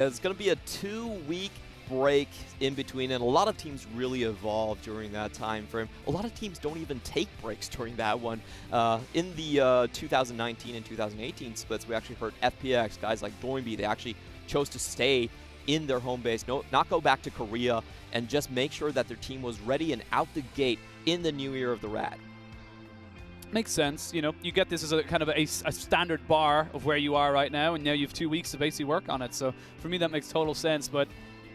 It's going to be a 2-week break in between, and a lot of teams really evolve during that time frame. A lot of teams don't even take breaks during that one. In the 2019 and 2018 splits, we actually heard FPX, guys like Doinby, they actually chose to stay in their home base, not go back to Korea, and just make sure that their team was ready and out the gate in the new year of the Rad. Makes sense. You know, you get this as a kind of a standard bar of where you are right now, and now you have 2 weeks to basically work on it. So for me, that makes total sense. But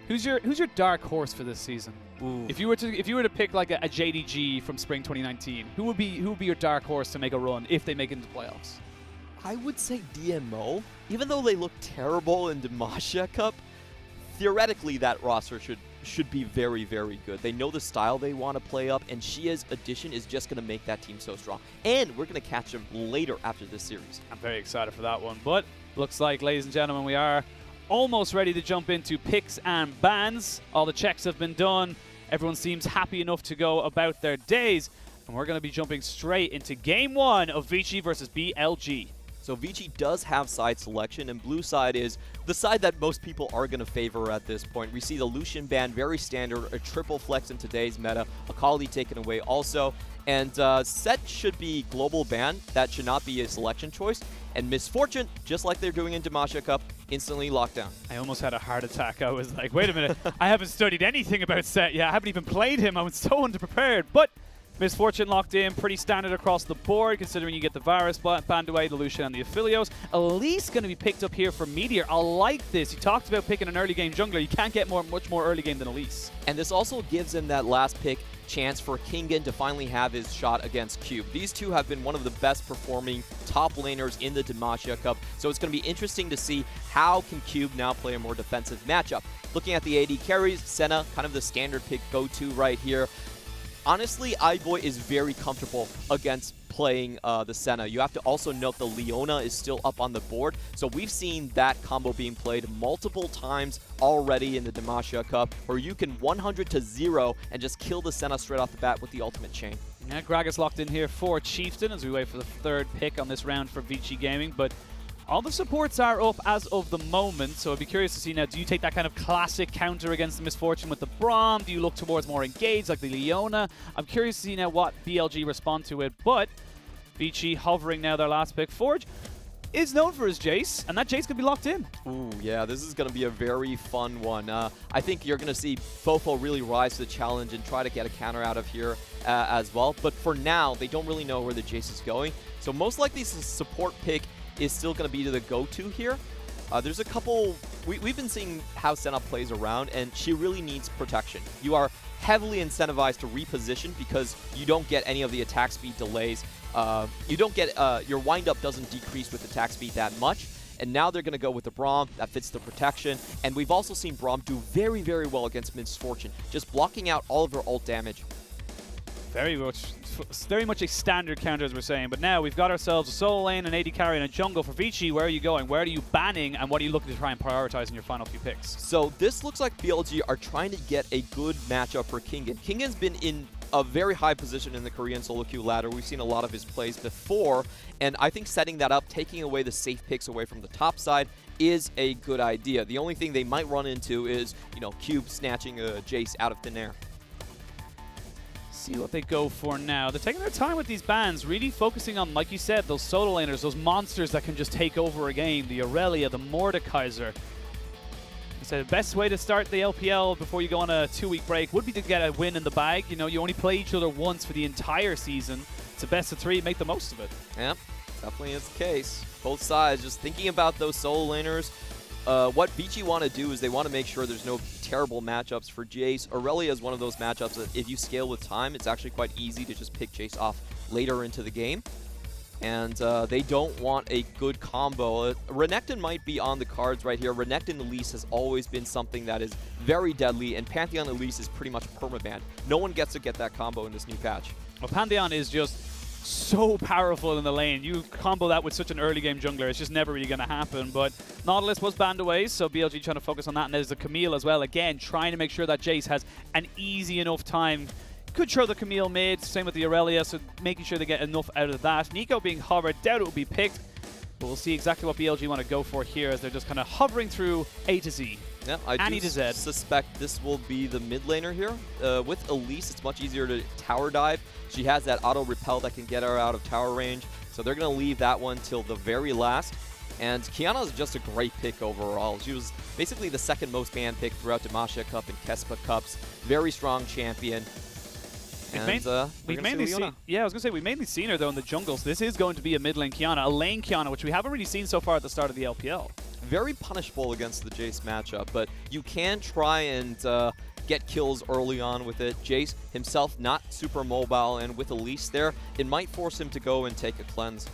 who's your dark horse for this season? Ooh. If you were to pick like a JDG from spring 2019, who would be your dark horse to make a run if they make it into playoffs? I would say DMO. Even though they look terrible in Demacia Cup, theoretically that roster should be very, very good. They know the style they want to play up, and Shia's addition is just going to make that team so strong. And we're going to catch them later after this series. I'm very excited for that one. But looks like, ladies and gentlemen, we are almost ready to jump into picks and bans. All the checks have been done. Everyone seems happy enough to go about their days. And we're going to be jumping straight into Game 1 of Vici versus BLG. So Vici does have side selection, and blue side is the side that most people are going to favor at this point. We see the Lucian ban, very standard, a triple flex in today's meta, Akali taken away also, and Set should be global ban. That should not be a selection choice. And Misfortune, just like they're doing in Demacia Cup, instantly locked down. I almost had a heart attack. I was like, wait a minute, I haven't studied anything about Set yet. I haven't even played him. I was so underprepared. But Misfortune locked in, pretty standard across the board, considering you get the Varus banned away, the Lucian, and the Aphelios. Elise going to be picked up here for Meteor. I like this. You talked about picking an early game jungler. You can't get much more early game than Elise. And this also gives him that last pick chance for Kingen to finally have his shot against Cube. These two have been one of the best performing top laners in the Demacia Cup, so it's going to be interesting to see how can Cube now play a more defensive matchup. Looking at the AD carries, Senna, kind of the standard pick go-to right here. Honestly, iBoy is very comfortable against playing the Senna. You have to also note the Leona is still up on the board, so we've seen that combo being played multiple times already in the Demacia Cup, where you can 100-0 and just kill the Senna straight off the bat with the ultimate chain. Yeah, Gragas locked in here for Chieftain as we wait for the third pick on this round for Vici Gaming, but all the supports are up as of the moment, so I'd be curious to see now, do you take that kind of classic counter against the Misfortune with the Braum? Do you look towards more engaged like the Leona? I'm curious to see now what BLG respond to it, but Vici hovering now their last pick. Forge is known for his Jace, and that Jace could be locked in. Ooh, yeah, this is going to be a very fun one. I think you're going to see Fofo really rise to the challenge and try to get a counter out of here as well, but for now, they don't really know where the Jace is going, so most likely this support pick is still going to be the go-to here. There's a couple, we've been seeing how Senna plays around, and she really needs protection. You are heavily incentivized to reposition because you don't get any of the attack speed delays. You don't get, your windup doesn't decrease with attack speed that much, and now they're going to go with the Braum. That fits the protection, and we've also seen Braum do very, very well against Misfortune, just blocking out all of her ult damage. Very much a standard counter, as we're saying. But now we've got ourselves a solo lane, an AD carry, and a jungle for Vici. Where are you going? Where are you banning? And what are you looking to try and prioritize in your final few picks? So this looks like BLG are trying to get a good matchup for Kingen. Kingen's been in a very high position in the Korean solo queue ladder. We've seen a lot of his plays before, and I think setting that up, taking away the safe picks away from the top side, is a good idea. The only thing they might run into is, you know, Cube snatching a Jace out of thin air. See what they go for now. They're taking their time with these bans, really focusing on, like you said, those solo laners, those monsters that can just take over a game, the Aurelia, the Mordekaiser. So the best way to start the LPL before you go on a 2-week break would be to get a win in the bag. You know, you only play each other once for the entire season. It's a best of 3, make the most of it. Yep, definitely is the case. Both sides just thinking about those solo laners. What Vici want to do is they want to make sure there's no terrible matchups for Jace. Aurelia is one of those matchups that if you scale with time, it's actually quite easy to just pick Jace off later into the game. And they don't want a good combo. Renekton might be on the cards right here. Renekton Elise has always been something that is very deadly, and Pantheon Elise is pretty much permabanned. No one gets to get that combo in this new patch. Well, Pantheon is just so powerful in the lane. You combo that with such an early game jungler, it's just never really going to happen. But Nautilus was banned away, so BLG trying to focus on that. And there's the Camille as well, again, trying to make sure that Jace has an easy enough time. Could throw the Camille mid, same with the Aurelia, so making sure they get enough out of that. Nico being hovered, doubt it will be picked. But we'll see exactly what BLG want to go for here as they're just kind of hovering through A to Z. Yeah, I Annie do to Z. suspect this will be the mid laner here. With Elise, it's much easier to tower dive. She has that auto repel that can get her out of tower range. So they're going to leave that one till the very last. And Qiyana is just a great pick overall. She was basically the second most banned pick throughout Demacia Cup and Kespa Cups. Very strong champion. We've mainly seen, yeah, I was going to say, we've mainly seen her, though, in the jungles. This is going to be a mid lane Qiyana, a lane Qiyana, which we haven't really seen so far at the start of the LPL. Very punishable against the Jace matchup, but you can try and get kills early on with it. Jace himself not super mobile, and with Elise there, it might force him to go and take a cleanse.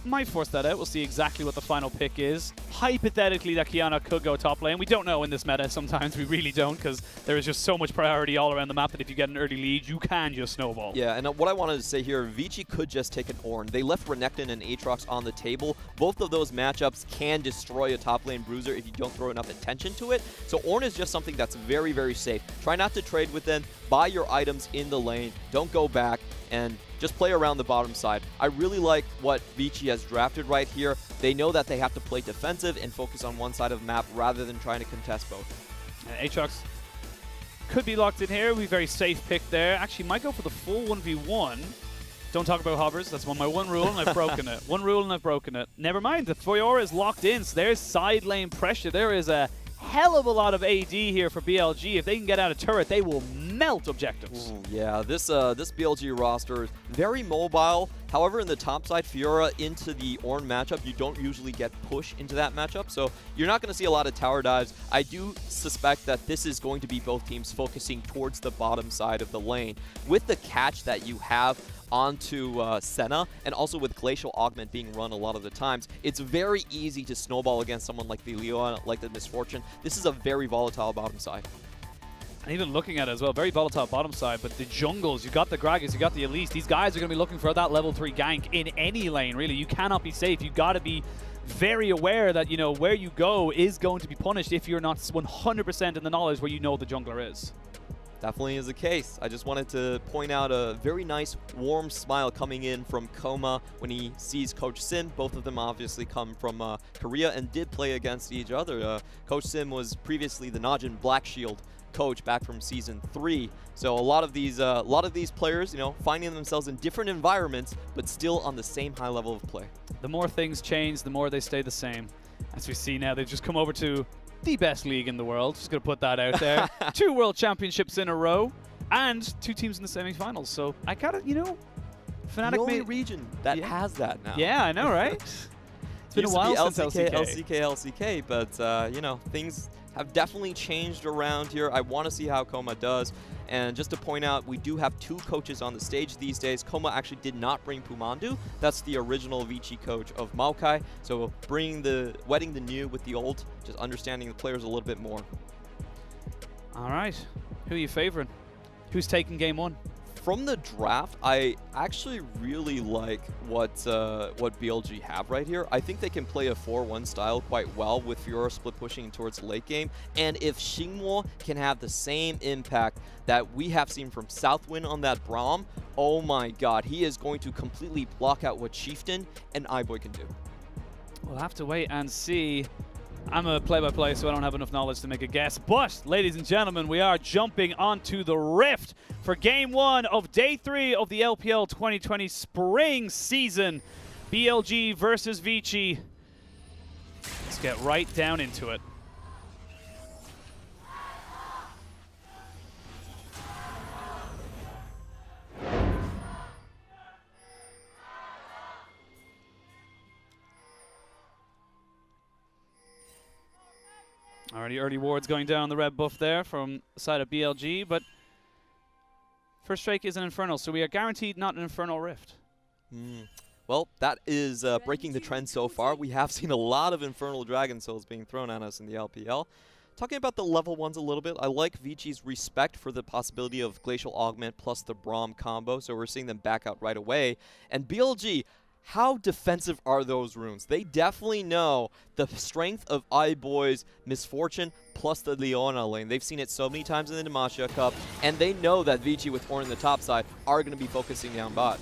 Might force that out. We'll see exactly what the final pick is. Hypothetically, that Qiyana could go top lane. We don't know in this meta. Sometimes we really don't, because there is just so much priority all around the map that if you get an early lead, you can just snowball. Yeah, and what I wanted to say here, Vici could just take an Ornn. They left Renekton and Aatrox on the table. Both of those matchups can destroy a top lane bruiser if you don't throw enough attention to it. So Ornn is just something that's very, very safe. Try not to trade with them. Buy your items in the lane. Don't go back. And just play around the bottom side. I really like what Vici has drafted right here. They know that they have to play defensive and focus on one side of the map rather than trying to contest both. Aatrox could be locked in here. We very safe pick there. Actually, might go for the full 1v1. Don't talk about hovers. That's my one rule, and I've broken it. One rule, and I've broken it. Never mind. The Fiora is locked in, so there's side lane pressure. There is a hell of a lot of AD here for BLG. If they can get out of turret, they will melt objectives. Ooh, yeah, this BLG roster is very mobile. However, in the top side, Fiora into the Ornn matchup, you don't usually get push into that matchup, so you're not going to see a lot of tower dives. I do suspect that this is going to be both teams focusing towards the bottom side of the lane. With the catch that you have onto Senna, and also with Glacial Augment being run a lot of the times, it's very easy to snowball against someone like the Leona, like the Misfortune. This is a very volatile bottom side. And even looking at it as well, very volatile bottom side, but the jungles, you got the Gragas, you got the Elise. These guys are going to be looking for that level 3 gank in any lane, really. You cannot be safe. You got to be very aware that, you know, where you go is going to be punished if you're not 100% in the knowledge where you know the jungler is. Definitely is the case. I just wanted to point out a very nice warm smile coming in from Koma when he sees Coach Sim. Both of them obviously come from Korea and did play against each other. Coach Sim was previously the Najin Black Shield coach back from season 3. So a lot of these players, you know, finding themselves in different environments, but still on the same high level of play. The more things change, the more they stay the same. As we see now, they've just come over to the best league in the world. Just going to put that out there. 2 world championships in a row and 2 teams in the semifinals. So I gotta, you know, Fnatic the only region that has that now. Yeah, I know, right? It's been a while since LCK, but you know, things have definitely changed around here. I want to see how Koma does. And just to point out, we do have 2 coaches on the stage these days. Koma actually did not bring Pumandu. That's the original Vici coach of Maokai. So wedding the new with the old, just understanding the players a little bit more. All right. Who are you favoring? Who's taking game 1? From the draft, I actually really like what BLG have right here. I think they can play a 4-1 style quite well with Fiora split pushing towards the late game. And if Xingmo can have the same impact that we have seen from Southwind on that Braum, oh my god, he is going to completely block out what Chieftain and iBoy can do. We'll have to wait and see. I'm a play-by-play, so I don't have enough knowledge to make a guess. But, ladies and gentlemen, we are jumping onto the Rift for Game 1 of Day 3 of the LPL 2020 Spring Season. BLG versus Vici. Let's get right down into it. Already early wards going down the red buff there from the side of BLG, but first strike is an Infernal, so we are guaranteed not an Infernal Rift. Well, that is breaking the trend so far. We have seen a lot of Infernal Dragon Souls being thrown at us in the LPL. Talking about the level 1s a little bit, I like Vici's respect for the possibility of Glacial Augment plus the Braum combo, so we're seeing them back out right away. And BLG, how defensive are those runes? They definitely know the strength of iBoy's Misfortune plus the Leona lane. They've seen it so many times in the Demacia Cup, and they know that Vici with Ornn in the top side are going to be focusing down bot.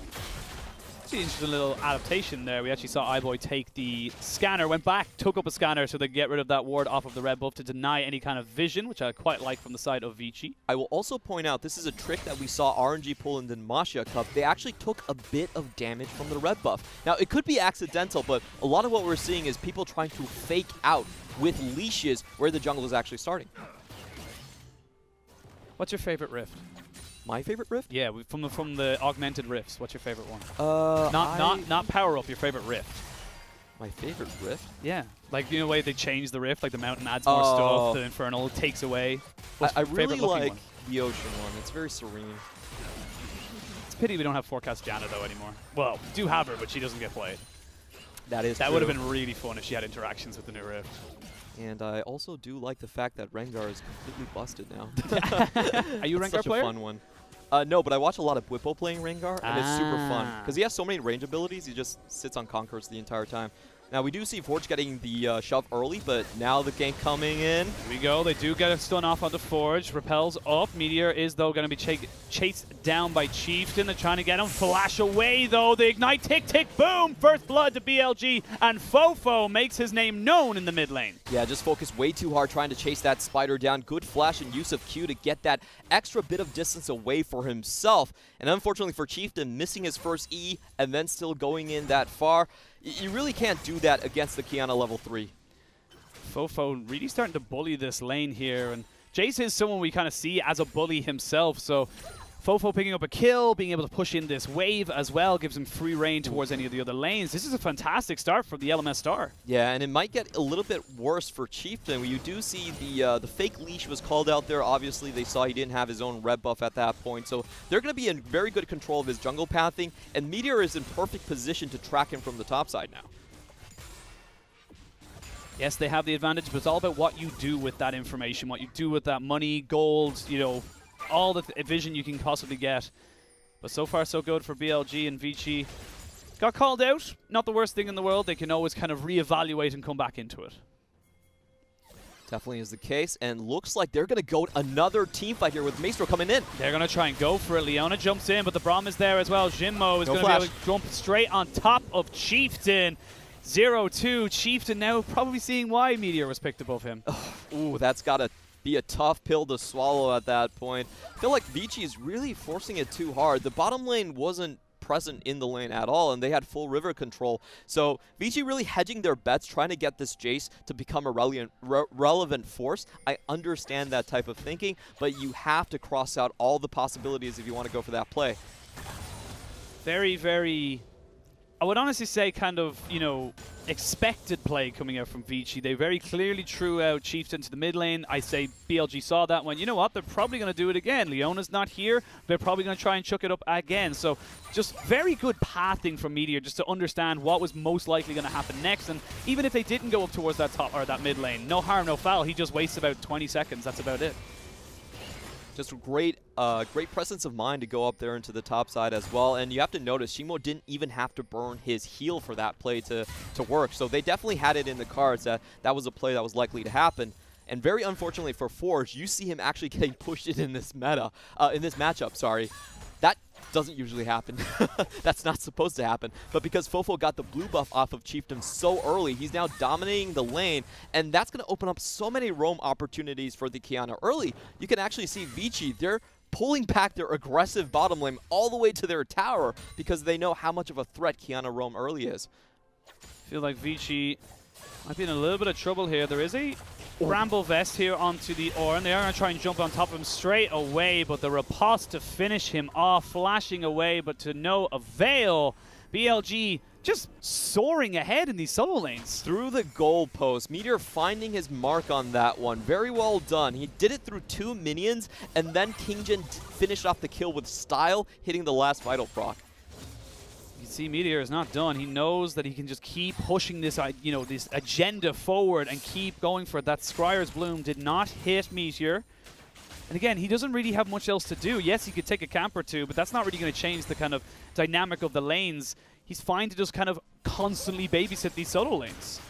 actually an interesting little adaptation there. We actually saw iBoy take the scanner, went back, took up a scanner so they get rid of that ward off of the red buff to deny any kind of vision, which I quite like from the side of Vici. I will also point out this is a trick that we saw RNG pull in the Masha Cup. They actually took a bit of damage from the red buff. Now, it could be accidental, but a lot of what we're seeing is people trying to fake out with leashes where the jungle is actually starting. What's your favorite rift? My favorite rift? Yeah, from the augmented rifts. What's your favorite one? Not power up. Your favorite rift. My favorite rift? Yeah, like the way they change the rift, like the mountain adds more stuff, the infernal takes away. I really like the ocean one. It's very serene. It's a pity we don't have Forecast Janna though anymore. Well, we do have her, but she doesn't get played. That is. That would have been really fun if she had interactions with the new rift. And I also do like the fact that Rengar is completely busted now. Are you a Rengar such player? A fun one. No, but I watch a lot of Whippo playing Rengar, and it's super fun. Because he has so many range abilities, he just sits on Conquerors the entire time. Now, we do see Forge getting the shove early, but now the gank coming in. Here we go. They do get a stun off onto Forge. Repels up. Meteor is, though, going to be chased down by Chieftain. They're trying to get him. Flash away, though. The Ignite, tick, tick, boom. First blood to BLG, and Fofo makes his name known in the mid lane. Yeah, just focused way too hard trying to chase that spider down. Good flash and use of Q to get that extra bit of distance away for himself. And unfortunately for Chieftain, missing his first E and then still going in that far. You really can't do that against the Qiyana level 3. Fofo really starting to bully this lane here, and Jace is someone we kind of see as a bully himself, so Fofo picking up a kill, being able to push in this wave as well, gives him free reign towards any of the other lanes. This is a fantastic start for the LMS star. Yeah, and it might get a little bit worse for Chieftain. You do see the fake leash was called out there. Obviously, they saw he didn't have his own red buff at that point, so they're going to be in very good control of his jungle pathing, and Meteor is in perfect position to track him from the top side now. Yes, they have the advantage, but it's all about what you do with that information, what you do with that money, gold, you know, all the vision you can possibly get. But so far so good for BLG, and Vici got called out. Not the worst thing in the world. They can always kind of reevaluate and come back into it. Definitely is the case, and looks like they're going to go another team fight here with Maestro coming in. They're going to try and go for it. Leona jumps in, but the Braum is there as well. Jinmo is going to be able to jump straight on top of Chieftain. 0-2. Chieftain now probably seeing why Meteor was picked above him. Ooh, that's got to be a tough pill to swallow at that point. I feel like Vici is really forcing it too hard. The bottom lane wasn't present in the lane at all, and they had full river control. So Vici really hedging their bets, trying to get this Jace to become a relevant force. I understand that type of thinking, but you have to cross out all the possibilities if you want to go for that play. Very, very, I would honestly say kind of, you know, expected play coming out from Vici. They very clearly threw out Chieftain to the mid lane. I say BLG saw that one. You know what? They're probably going to do it again. Leona's not here. They're probably going to try and chuck it up again. So just very good pathing from Meteor just to understand what was most likely going to happen next. And even if they didn't go up towards that top or that mid lane, no harm, no foul. He just wastes about 20 seconds. That's about it. Just great presence of mind to go up there into the top side as well. And you have to notice, Shimo didn't even have to burn his heal for that play to work. So they definitely had it in the cards that that was a play that was likely to happen. And very unfortunately for Forge, you see him actually getting pushed in this matchup, sorry. That doesn't usually happen. That's not supposed to happen. But because Fofo got the blue buff off of Chieftain so early, he's now dominating the lane, and that's going to open up so many roam opportunities for the Qiyana early. You can actually see Vici, they're pulling back their aggressive bottom lane all the way to their tower because they know how much of a threat Qiyana roam early is. I feel like Vici might be in a little bit of trouble here. There is a Bramble Vest here onto the Ornn. They are going to try and jump on top of him straight away, but the riposte to finish him off, flashing away, but to no avail. BLG just soaring ahead in these solo lanes. Through the goalpost, Meteor finding his mark on that one. Very well done. He did it through 2 minions, and then Kingjin finished off the kill with style, hitting the last vital proc. You see, Meteor is not done. He knows that he can just keep pushing this, you know, this agenda forward and keep going for it. That Scryer's Bloom did not hit Meteor. And again, he doesn't really have much else to do. Yes, he could take a camp or two, but that's not really going to change the kind of dynamic of the lanes. He's fine to just kind of constantly babysit these solo lanes.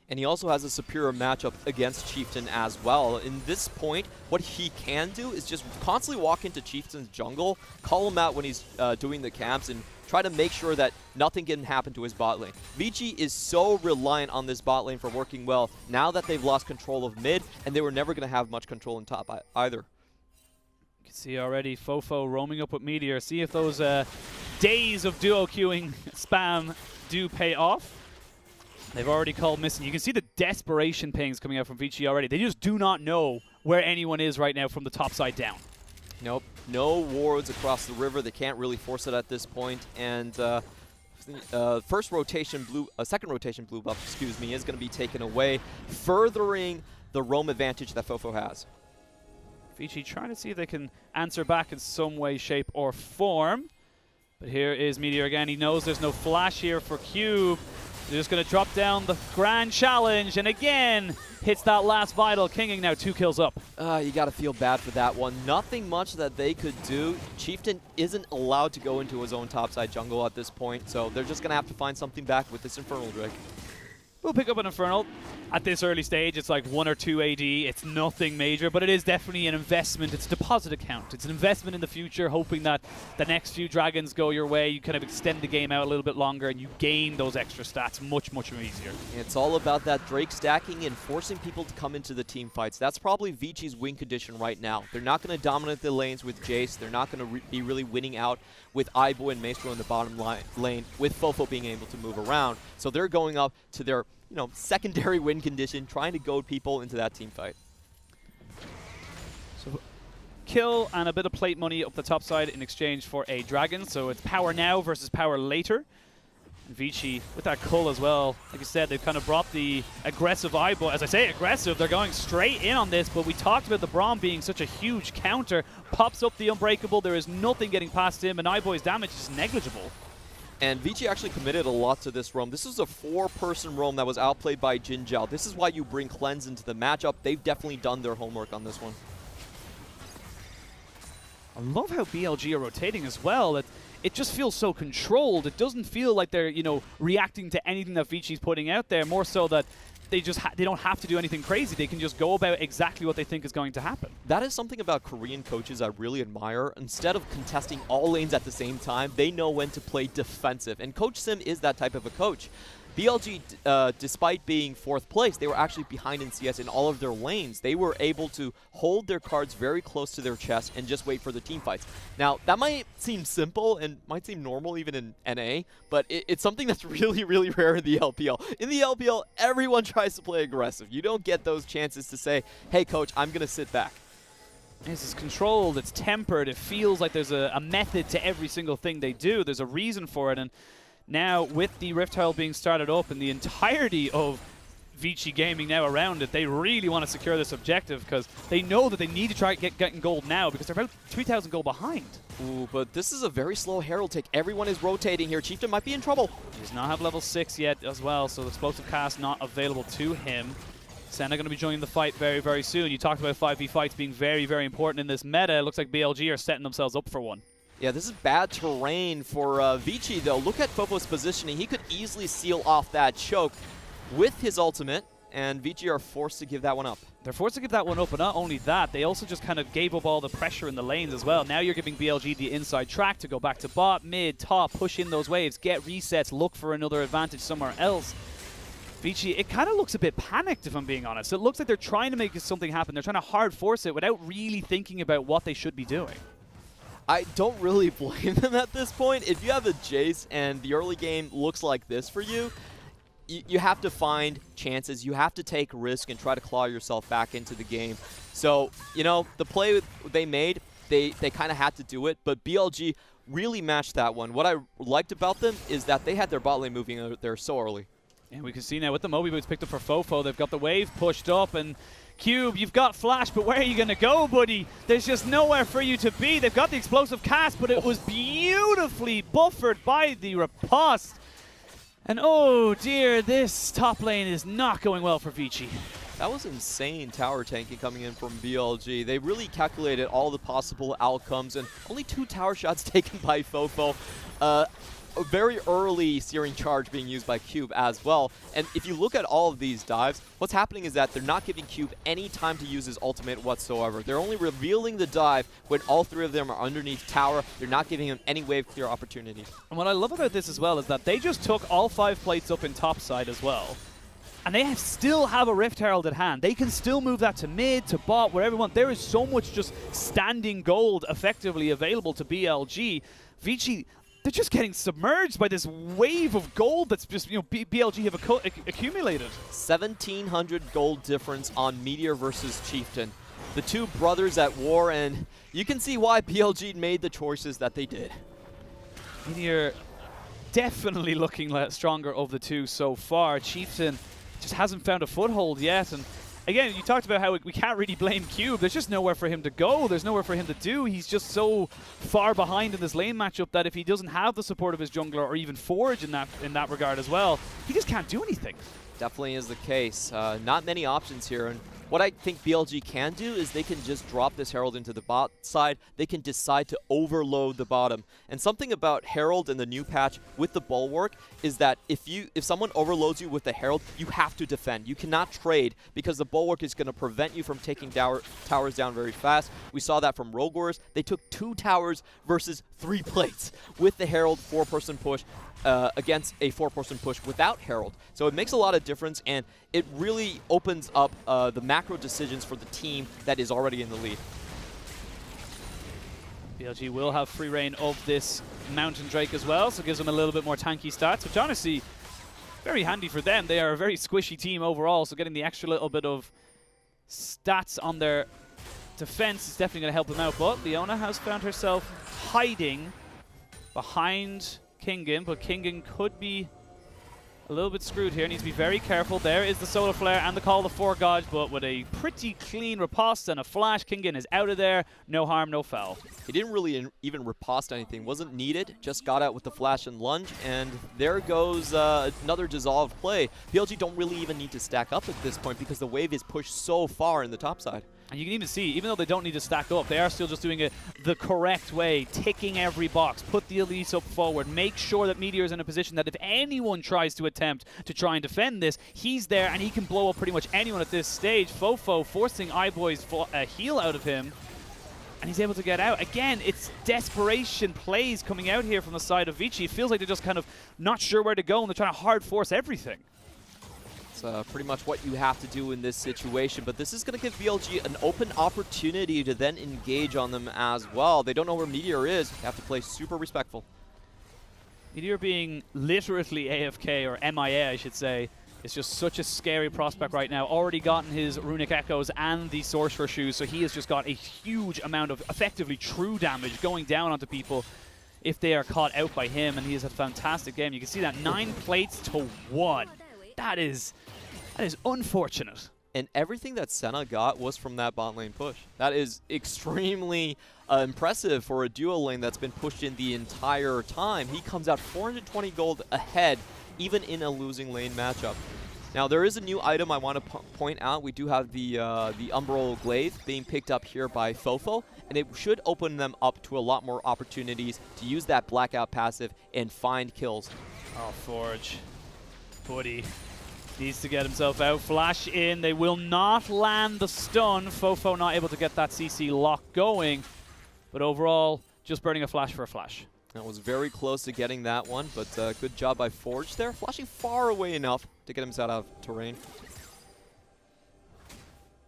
And he also has a superior matchup against Chieftain as well. In this point, what he can do is just constantly walk into Chieftain's jungle, call him out when he's doing the camps, and try to make sure that nothing can happen to his bot lane. Vici is so reliant on this bot lane for working well now that they've lost control of mid, and they were never going to have much control in top either. You can see already Fofo roaming up with Meteor. See if those days of duo queuing spam do pay off. They've already called missing. You can see the desperation pings coming out from Vici already. They just do not know where anyone is right now from the top side down. Nope. No wards across the river. They can't really force it at this point. And second rotation blue buff, excuse me, is going to be taken away, furthering the roam advantage that Fofo has. Vici trying to see if they can answer back in some way, shape, or form. But here is Meteor again. He knows there's no flash here for Cube. They're just going to drop down the grand challenge, and again hits that last vital. Kinging now 2 kills up. You got to feel bad for that one. Nothing much that they could do. Chieftain isn't allowed to go into his own topside jungle at this point, so they're just going to have to find something back with this Infernal Drake. We'll pick up an Infernal. At this early stage, it's like 1 or 2 AD. It's nothing major, but it is definitely an investment. It's a deposit account. It's an investment in the future, hoping that the next few dragons go your way. You kind of extend the game out a little bit longer, and you gain those extra stats much, much easier. It's all about that Drake stacking and forcing people to come into the team fights. That's probably Vici's win condition right now. They're not going to dominate the lanes with Jace. They're not going to be really winning out with Aibo and Maestro in the bottom lane, with Fofo being able to move around. So they're going up to their secondary win condition, trying to goad people into that team fight. So kill and a bit of plate money up the top side in exchange for a dragon. So it's power now versus power later. And Vici with that cull as well. Like you said, they've kind of brought the aggressive Aibo. As I say aggressive, they're going straight in on this, but we talked about the Braum being such a huge counter. Pops up the Unbreakable, there is nothing getting past him, and Aibo's damage is negligible. And Vici actually committed a lot to this roam. This is a 4-person roam that was outplayed by Jin Zhao. This is why you bring Cleanse into the matchup. They've definitely done their homework on this one. I love how BLG are rotating as well. It just feels so controlled. It doesn't feel like they're, reacting to anything that Vici's putting out there. More so that they don't have to do anything crazy. They can just go about exactly what they think is going to happen. That is something about Korean coaches I really admire. Instead of contesting all lanes at the same time, they know when to play defensive. And Coach Sim is that type of a coach. BLG, despite being 4th place, they were actually behind in CS in all of their lanes. They were able to hold their cards very close to their chest and just wait for the team fights. Now, that might seem simple and might seem normal even in NA, but it's something that's really, really rare in the LPL. In the LPL, everyone tries to play aggressive. You don't get those chances to say, hey, coach, I'm going to sit back. This is controlled, it's tempered, it feels like there's a method to every single thing they do. There's a reason for it, and now, with the Rift Tile being started up and the entirety of Vici Gaming now around it, they really want to secure this objective because they know that they need to try getting gold now because they're about 3,000 gold behind. Ooh, but this is a very slow Herald take. Everyone is rotating here. Chieftain might be in trouble. He does not have level 6 yet as well, so the explosive cast not available to him. Senna going to be joining the fight very, very soon. You talked about 5v fights being very, very important in this meta. It looks like BLG are setting themselves up for one. Yeah, this is bad terrain for Vici, though. Look at Fofo's positioning. He could easily seal off that choke with his ultimate, and Vici are forced to give that one up. They're forced to give that one up, but not only that, they also just kind of gave up all the pressure in the lanes as well. Now you're giving BLG the inside track to go back to bot, mid, top, push in those waves, get resets, look for another advantage somewhere else. Vici, it kind of looks a bit panicked, if I'm being honest. It looks like they're trying to make something happen. They're trying to hard force it without really thinking about what they should be doing. I don't really blame them at this point. If you have a Jace and the early game looks like this for you, you have to find chances. You have to take risk and try to claw yourself back into the game. So, the play they made, they kind of had to do it, but BLG really matched that one. What I liked about them is that they had their bot lane moving out there so early. And we can see now with the Moby Boots picked up for Fofo, they've got the wave pushed up, and Cube, you've got Flash, but where are you going to go, buddy? There's just nowhere for you to be. They've got the explosive cast, but it was beautifully buffered by the riposte. And oh dear, this top lane is not going well for Vici. That was insane tower tanking coming in from BLG. They really calculated all the possible outcomes, and only 2 tower shots taken by Fofo. a very early searing charge being used by Cube as well. And if you look at all of these dives, what's happening is that they're not giving Cube any time to use his ultimate whatsoever. They're only revealing the dive when all three of them are underneath tower. They're not giving him any wave clear opportunities. And what I love about this as well is that they just took all 5 plates up in topside as well. And they still have a Rift Herald at hand. They can still move that to mid, to bot, wherever they want. There is so much just standing gold effectively available to BLG. Vici, they're just getting submerged by this wave of gold that's just, BLG have accumulated. 1,700 gold difference on Meteor versus Chieftain. The two brothers at war, and you can see why BLG made the choices that they did. Meteor definitely looking stronger of the two so far. Chieftain just hasn't found a foothold yet. And again, you talked about how we can't really blame Cube. There's just nowhere for him to go. There's nowhere for him to do. He's just so far behind in this lane matchup that if he doesn't have the support of his jungler or even Forge in that regard as well, he just can't do anything. Definitely is the case. Not many options here. And what I think BLG can do is they can just drop this Herald into the bot side. They can decide to overload the bottom. And something about Herald in the new patch with the Bulwark is that if someone overloads you with the Herald, you have to defend. You cannot trade because the Bulwark is going to prevent you from taking towers down very fast. We saw that from Rogue Wars. They took 2 towers versus 3 plates with the Herald 4-person push. Against a 4-person push without Herald. So it makes a lot of difference, and it really opens up the macro decisions for the team that is already in the lead. BLG will have free reign of this Mountain Drake as well, so it gives them a little bit more tanky stats, which honestly, very handy for them. They are a very squishy team overall, so getting the extra little bit of stats on their defense is definitely going to help them out. But Leona has found herself hiding behind Kingen, but Kingen could be a little bit screwed here. Needs to be very careful. There is the Solar Flare and the Call of the Four Gods, but with a pretty clean riposte and a flash, Kingen is out of there. No harm, no foul. He didn't really even riposte anything. Wasn't needed. Just got out with the flash and lunge, and there goes another dissolved play. BLG don't really even need to stack up at this point because the wave is pushed so far in the top side. And you can even see, even though they don't need to stack up, they are still just doing it the correct way, ticking every box, put the elites up forward, make sure that Meteor is in a position that if anyone tries to attempt to try and defend this, he's there and he can blow up pretty much anyone at this stage. Fofo forcing iBoy's heal out of him, and he's able to get out. Again, it's desperation plays coming out here from the side of Vici. It feels like they're just kind of not sure where to go, and they're trying to hard force everything. Pretty much what you have to do in this situation, but this is going to give BLG an open opportunity to then engage on them as well. They don't know where Meteor is. They have to play super respectful. Meteor being literally AFK, or MIA I should say, is just such a scary prospect right now. Already gotten his Runic Echoes and the Sorcerer Shoes, so he has just got a huge amount of effectively true damage going down onto people if they are caught out by him, and he has a fantastic game. You can see that 9 plates to 1. That is unfortunate. And everything that Senna got was from that bot lane push. That is extremely impressive for a duo lane that's been pushed in the entire time. He comes out 420 gold ahead, even in a losing lane matchup. Now, there is a new item I want to point out. We do have the Umbral Glaive being picked up here by Fofo, and it should open them up to a lot more opportunities to use that Blackout passive and find kills. Oh, Forge. Buddy needs to get himself out. Flash in. They will not land the stun. Fofo not able to get that CC lock going. But overall, just burning a flash for a flash. That was very close to getting that one, but good job by Forge there. Flashing far away enough to get himself out of terrain.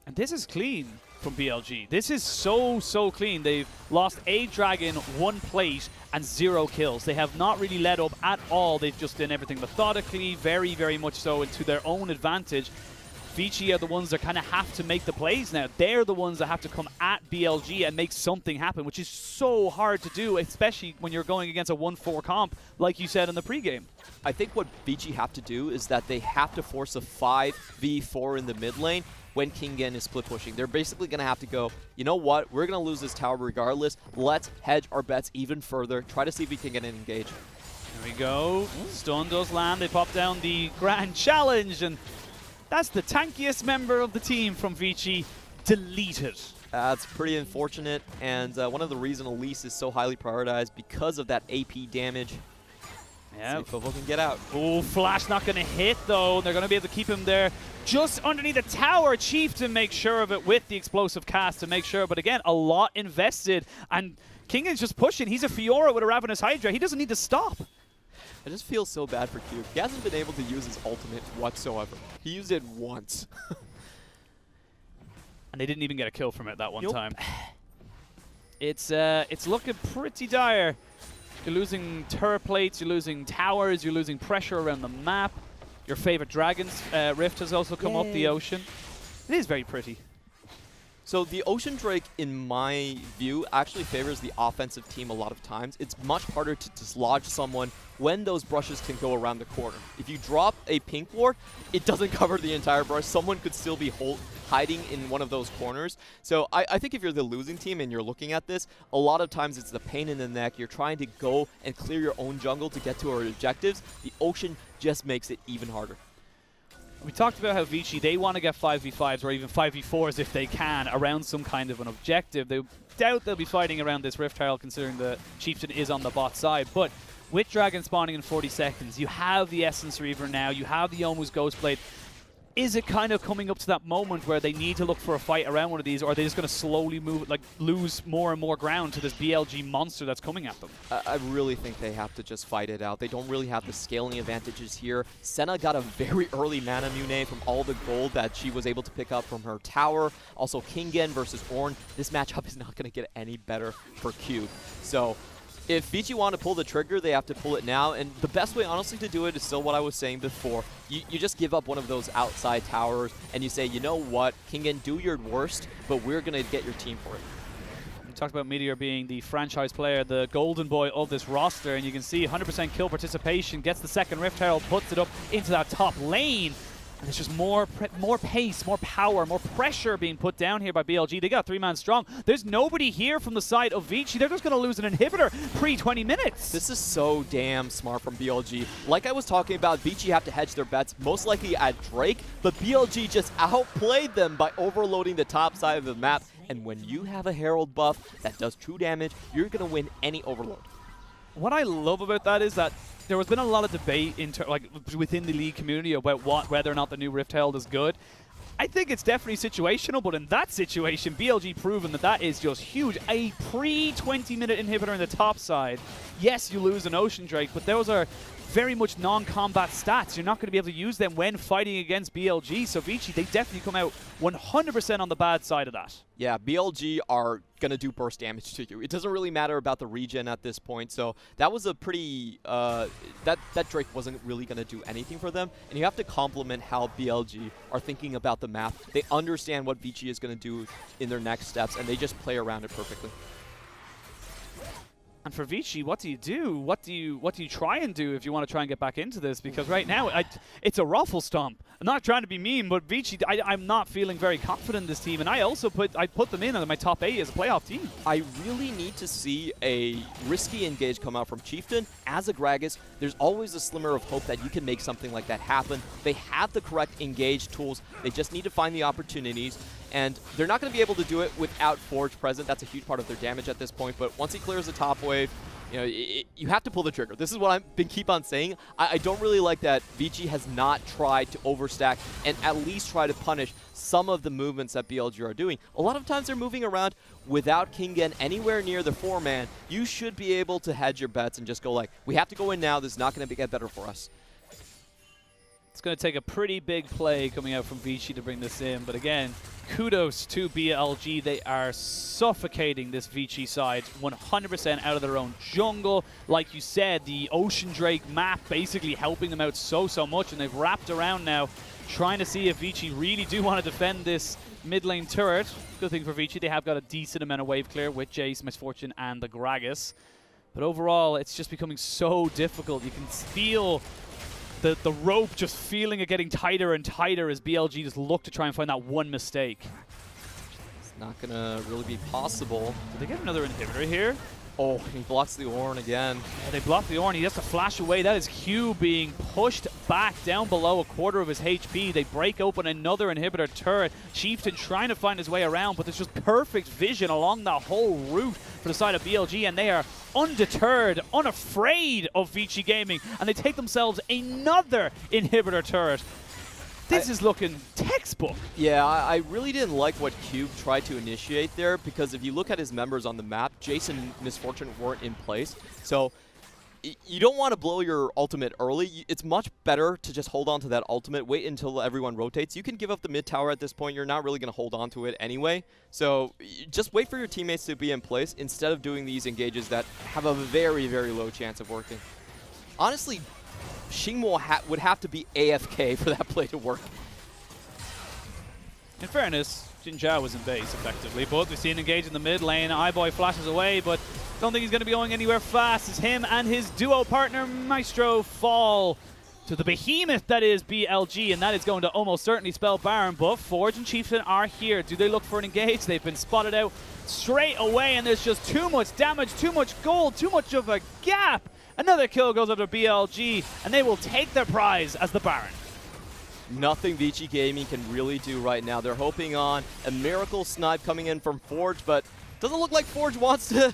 And this is clean from BLG. This is so clean. They've lost a dragon, 1 plate, and 0 kills. They have not really let up at all. They've just done everything methodically, very much so, and to their own advantage. Vici are the ones that kind of have to make the plays now. They're the ones that have to come at BLG and make something happen, which is so hard to do, especially when you're going against a 1-4 comp, like you said in the pregame. I think what Vici have to do is that they have to force a 5v4 in the mid lane when Kingen is split pushing. They're basically going to have to go, you know what, we're going to lose this tower regardless. Let's hedge our bets even further. Try to see if we can get an engage. There we go. Stun does land. They pop down the Grand Challenge, and that's the tankiest member of the team from Vici deleted. That's pretty unfortunate, and one of the reasons Elise is so highly prioritized because of that AP damage. Yeah. See if Fofo can get out. Oh, Flash not going to hit, though. They're going to be able to keep him there just underneath the tower. Chieftain makes sure of it with the explosive cast to make sure. But again, a lot invested. And King is just pushing. He's a Fiora with a Ravenous Hydra. He doesn't need to stop. I just feel so bad for Cube. He hasn't been able to use his ultimate whatsoever. He used it once. And they didn't even get a kill from it that one time. It's looking pretty dire. You're losing turret plates, you're losing towers, you're losing pressure around the map. Your favorite Dragon's Rift has also come up the ocean. It is very pretty. So the Ocean Drake, in my view, actually favors the offensive team a lot of times. It's much harder to dislodge someone when those brushes can go around the corner. If you drop a pink ward, it doesn't cover the entire brush. Someone could still be hiding in one of those corners. So I think if you're the losing team and you're looking at this, a lot of times it's the pain in the neck. You're trying to go and clear your own jungle to get to our objectives. The Ocean just makes it even harder. We talked about how Vici, they want to get 5v5s or even 5v4s if they can around some kind of an objective. They doubt they'll be fighting around this Rift Herald considering the Chieftain is on the bot side. But with Dragon spawning in 40 seconds, you have the Essence Reaver now, you have the Yomu's Ghostblade. Is it kind of coming up to that moment where they need to look for a fight around one of these, or are they just going to slowly move, like lose more and more ground to this BLG monster that's coming at them? I really think they have to just fight it out. They don't really have the scaling advantages here. Senna got a very early mana Mune from all the gold that she was able to pick up from her tower. Also, Kingen versus Ornn. This matchup is not going to get any better for Cube. So if Vici want to pull the trigger, they have to pull it now. And the best way, honestly, to do it is still what I was saying before. You just give up one of those outside towers, and you say, you know what, Kingen, do your worst, but we're going to get your team for it. We talked about Meteor being the franchise player, the golden boy of this roster, and you can see 100% kill participation, gets the second Rift Herald, puts it up into that top lane. And it's just more pace, more power, more pressure being put down here by BLG. They got 3-man strong. There's nobody here from the side of Vici. They're just going to lose an inhibitor pre-20 minutes. This is so damn smart from BLG. Like I was talking about, Vici have to hedge their bets, most likely at Drake, but BLG just outplayed them by overloading the top side of the map. And when you have a Herald buff that does true damage, you're going to win any overload. What I love about that is that there has been a lot of debate within the league community about whether or not the new Rift Herald is good. I think it's definitely situational, but in that situation, BLG proven that that is just huge. A pre-20-minute inhibitor in the top side. Yes, you lose an Ocean Drake, but those are very much non-combat stats. You're not going to be able to use them when fighting against BLG. So Vici, they definitely come out 100% on the bad side of that. Yeah, BLG are going to do burst damage to you. It doesn't really matter about the regen at this point. So that was a pretty... that Drake wasn't really going to do anything for them. And you have to compliment how BLG are thinking about the map. They understand what Vici is going to do in their next steps, and they just play around it perfectly. And for Vici, what do you do? What do you try and do if you want to try and get back into this? Because right now, it's a ruffle stomp. I'm not trying to be mean, but Vici, I'm not feeling very confident in this team. And I also put them in on my top 8 as a playoff team. I really need to see a risky engage come out from Chieftain. As a Gragas, there's always a slimmer of hope that you can make something like that happen. They have the correct engage tools. They just need to find the opportunities. And they're not going to be able to do it without Forge present. That's a huge part of their damage at this point. But once he clears the top wave, you know, you have to pull the trigger. This is what I've keep on saying. I don't really like that Vici has not tried to overstack and at least try to punish some of the movements that BLG are doing. A lot of times they're moving around without Kingen anywhere near the 4-man. You should be able to hedge your bets and just go like, we have to go in now. This is not going to get better for us. It's going to take a pretty big play coming out from Vici to bring this in. But again, kudos to BLG. They are suffocating this Vici side 100% out of their own jungle. Like you said, the Ocean Drake map basically helping them out so much. And they've wrapped around now trying to see if Vici really do want to defend this mid lane turret. Good thing for Vici, they have got a decent amount of wave clear with Jace, Misfortune, and the Gragas. But overall, it's just becoming so difficult. You can feel the rope just feeling it getting tighter and tighter as BLG just look to try and find that one mistake. It's not going to really be possible. Did they get another inhibitor here? Oh, he blocks the Ornn again. Yeah, they block the Ornn. He has to flash away. That is Q being pushed back down below a quarter of his HP. They break open another inhibitor turret. Chieftain trying to find his way around, but there's just perfect vision along the whole route for the side of BLG, and they are undeterred, unafraid of Vici Gaming, and they take themselves another inhibitor turret. This is looking textbook. Yeah, I really didn't like what Cube tried to initiate there, because if you look at his members on the map, Jason and Misfortune weren't in place. So you don't want to blow your ultimate early. It's much better to just hold on to that ultimate, wait until everyone rotates. You can give up the mid tower at this point. You're not really going to hold on to it anyway. So just wait for your teammates to be in place instead of doing these engages that have a very, very low chance of working. Honestly, Xingmo would have to be AFK for that play to work. In fairness, Jin Zhao was in base effectively, but we see an engage in the mid lane. iBoy flashes away, but don't think he's going to be going anywhere fast as him and his duo partner Maestro fall to the behemoth that is BLG, and that is going to almost certainly spell Baron. But Forge and Chieftain are here. Do they look for an engage? They've been spotted out straight away, and there's just too much damage, too much gold, too much of a gap. Another kill goes up to BLG, and they will take their prize as the Baron. Nothing Vici Gaming can really do right now. They're hoping on a miracle snipe coming in from Forge, but doesn't look like Forge wants to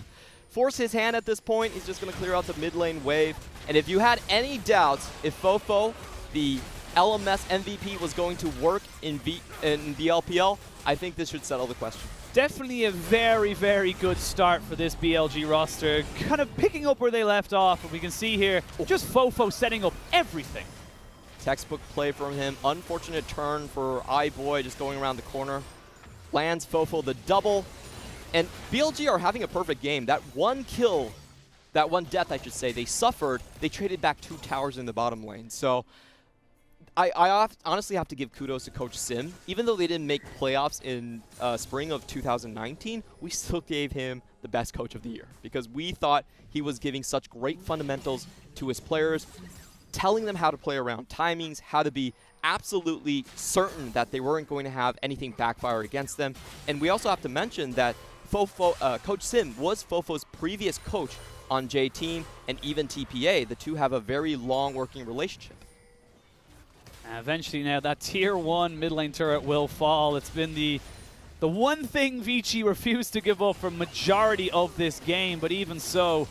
force his hand at this point. He's just going to clear out the mid lane wave. And if you had any doubts if Fofo, the LMS MVP, was going to work in the LPL, I think this should settle the question. Definitely a very, very good start for this BLG roster. Kind of picking up where they left off. And we can see here, just Fofo setting up everything. Textbook play from him. Unfortunate turn for iBoy, just going around the corner. Lands Fofo the double. And BLG are having a perfect game. That one kill, that one death, I should say, they suffered. They traded back 2 towers in the bottom lane. So I honestly have to give kudos to Coach Sim. Even though they didn't make playoffs in spring of 2019, we still gave him the best coach of the year, because we thought he was giving such great fundamentals to his players, telling them how to play around timings, how to be absolutely certain that they weren't going to have anything backfire against them. And we also have to mention that Coach Sim was Fofo's previous coach on J-Team and even TPA. The two have a very long working relationship. Eventually now that tier 1 mid lane turret will fall. It's been the one thing Vici refused to give up for majority of this game, but even so,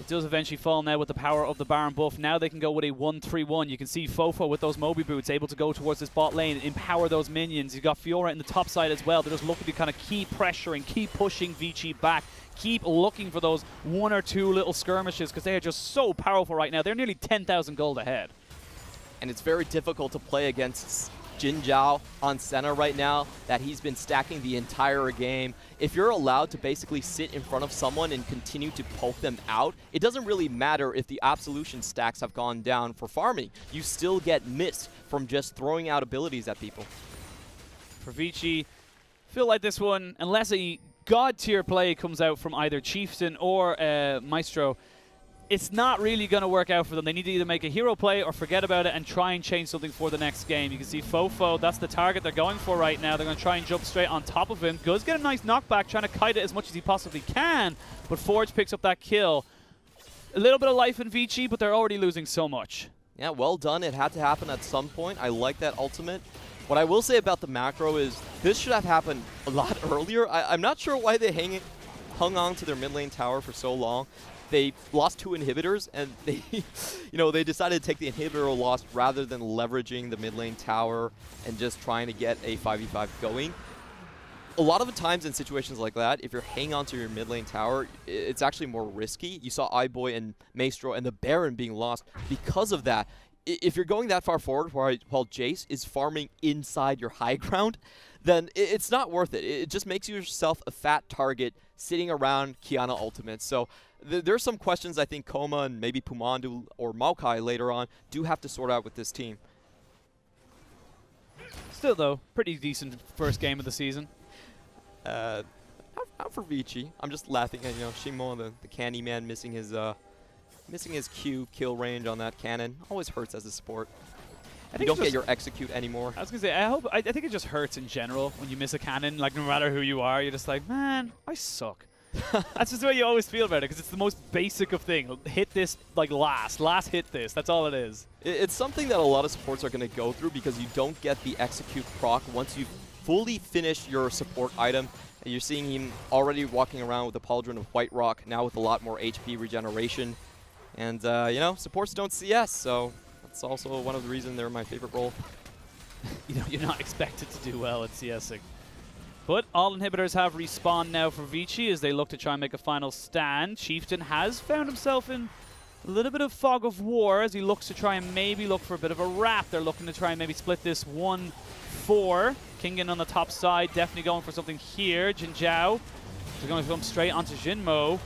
it does eventually fall now with the power of the Baron buff. Now they can go with a 1-3-1. You can see Fofo with those Moby boots able to go towards this bot lane, empower those minions. You've got Fiora in the top side as well. They're just looking to kind of keep pressuring, keep pushing Vici back, keep looking for those 1 or 2 little skirmishes, because they are just so powerful right now. They're nearly 10,000 gold ahead. And it's very difficult to play against Jin Zhao on center right now, that he's been stacking the entire game. If you're allowed to basically sit in front of someone and continue to poke them out, it doesn't really matter if the absolution stacks have gone down for farming. You still get missed from just throwing out abilities at people. For Vici, feel like this one, unless a god tier play comes out from either Chieftain or Maestro, it's not really going to work out for them. They need to either make a hero play or forget about it and try and change something for the next game. You can see Fofo, that's the target they're going for right now. They're going to try and jump straight on top of him. Does get a nice knockback, trying to kite it as much as he possibly can, but Forge picks up that kill. A little bit of life in Vici, but they're already losing so much. Yeah, well done. It had to happen at some point. I like that ultimate. What I will say about the macro is this should have happened a lot earlier. I'm not sure why they hung on to their mid lane tower for so long. They lost 2 inhibitors, and they, they decided to take the inhibitor loss rather than leveraging the mid lane tower and just trying to get a 5v5 going. A lot of the times in situations like that, if you're hanging on to your mid lane tower, it's actually more risky. You saw iBoy and Maestro and the Baron being lost because of that. If you're going that far forward while Jace is farming inside your high ground, then it's not worth it. It just makes yourself a fat target sitting around Qiyana ultimates. So there's some questions I think Koma and maybe Pumandu or Maokai later on do have to sort out with this team. Still, though, pretty decent first game of the season. Not for Vici. I'm just laughing at Xingmo, the Candyman, missing his Q kill range on that cannon. Always hurts as a support. You don't get your execute anymore. I was going to say, I think it just hurts in general when you miss a cannon. Like, no matter who you are, you're just like, man, I suck. That's just the way you always feel about it, because it's the most basic of things. Hit this like last hit this. That's all it is. It's something that a lot of supports are going to go through because you don't get the execute proc once you fully finish your support item. And you're seeing him already walking around with a Pauldron of White Rock, now with a lot more HP regeneration. And, you know, supports don't CS, so that's also one of the reasons they're my favorite role. You know, you're not expected to do well at CSing. But all inhibitors have respawned now for Vici as they look to try and make a final stand. Chieftain has found himself in a little bit of fog of war as he looks to try and maybe look for a bit of a wrap. They're looking to try and maybe split this 1-4. Kingen on the top side, definitely going for something here. Jin Zhao is going to come straight onto Jinmo.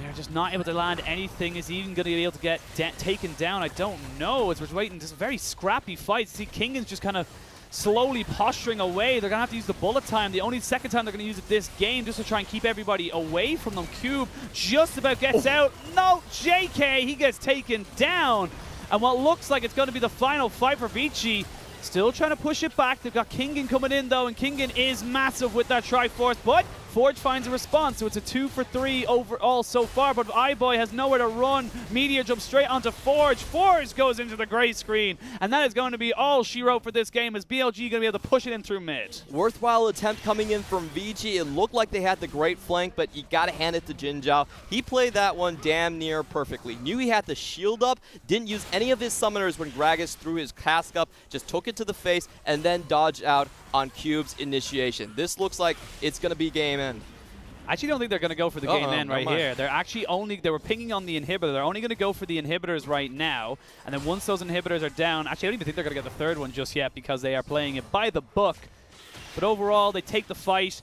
They're just not able to land anything. Is he even going to be able to get taken down? I don't know. As we're waiting, this very scrappy fight. See, Kingen's just kind of slowly posturing away. They're going to have to use the bullet time. The only second time they're going to use it this game just to try and keep everybody away from them. Cube just about gets out. No, JK, he gets taken down. And what looks like it's going to be the final fight for Vici. Still trying to push it back. They've got Kingen coming in, though, and Kingen is massive with that Triforce, but Forge finds a response, so it's a 2 for 3 overall so far, but iBoy has nowhere to run. Meteor jumps straight onto Forge. Forge goes into the gray screen, and that is going to be all she wrote for this game, as BLG going to be able to push it in through mid. Worthwhile attempt coming in from Vici. It looked like they had the great flank, but you got to hand it to Jin Zhao. He played that one damn near perfectly. Knew he had the shield up, didn't use any of his summoners when Gragas threw his cask up, just took it to the face, and then dodged out on Cube's initiation. This looks like it's going to be game end. I actually don't think they're going to go for the game end right here. They're actually they were pinging on the inhibitor. They're only going to go for the inhibitors right now. And then once those inhibitors are down, actually I don't even think they're going to get the third one just yet because they are playing it by the book. But overall, they take the fight.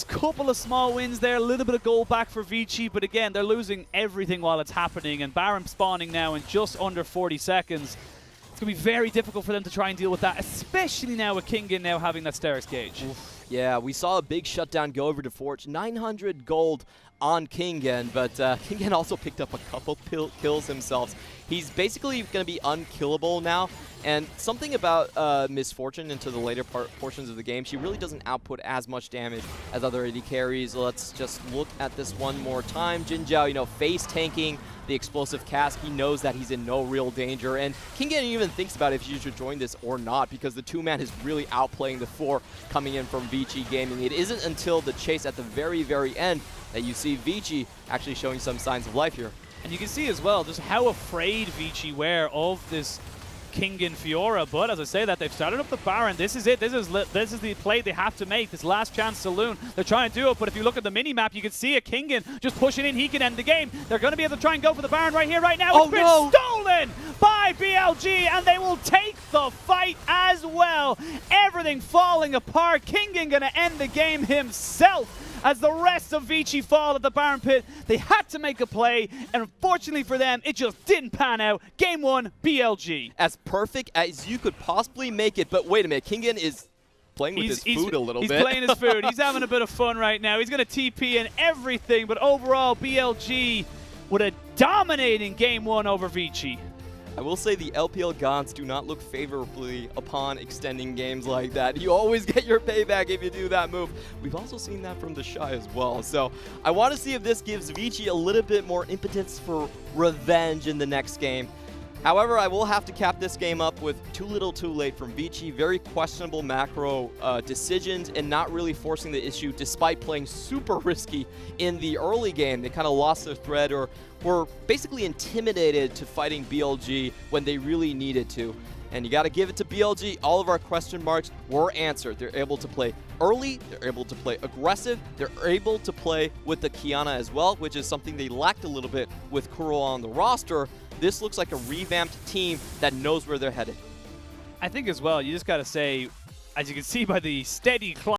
Couple of small wins there, a little bit of goal back for Vici, but again, they're losing everything while it's happening. And Baron spawning now in just under 40 seconds. It's going to be very difficult for them to try and deal with that, especially now with Kingen now having that Steris gauge. Yeah, we saw a big shutdown go over to Forge. 900 gold on Kingen, but Kingen also picked up a couple kills himself. He's basically going to be unkillable now. And something about Misfortune into the later portions of the game, she really doesn't output as much damage as other AD carries. Let's just look at this one more time. Jin Zhao, you know, face tanking the explosive cask. He knows that he's in no real danger. And Kingen even thinks about if you should join this or not, because the two-man is really outplaying the 4 coming in from Vici Gaming. It isn't until the chase at the very, very end that you see Vici actually showing some signs of life here. And you can see as well just how afraid Vici were of this Kingen Fiora, but as I say that, they've started up the Baron. This is it. This is the play they have to make. This last chance saloon. They're trying to do it, but if you look at the mini-map, you can see a Kingen just pushing in. He can end the game. They're going to be able to try and go for the Baron right here, right now. It's been stolen by BLG, and they will take the fight as well. Everything falling apart. Kingen going to end the game himself. As the rest of Vici fall at the Baron pit, they had to make a play, and unfortunately for them, it just didn't pan out. Game 1, BLG. As perfect as you could possibly make it, but wait a minute, Kingen is playing with his food a little bit. He's playing his food. He's having a bit of fun right now. He's going to TP and everything, but overall, BLG with a dominating Game 1 over Vici. I will say the LPL gods do not look favorably upon extending games like that. You always get your payback if you do that move. We've also seen that from the Shy as well. So I want to see if this gives Vici a little bit more impetus for revenge in the next game. However, I will have to cap this game up with too little too late from Vici. Very questionable macro decisions and not really forcing the issue despite playing super risky in the early game. They kind of lost their thread or were basically intimidated to fighting BLG when they really needed to. And you got to give it to BLG. All of our question marks were answered. They're able to play early. They're able to play aggressive. They're able to play with the Kiana as well, which is something they lacked a little bit with Kuro on the roster. This looks like a revamped team that knows where they're headed. I think as well, you just got to say, as you can see by the steady climb,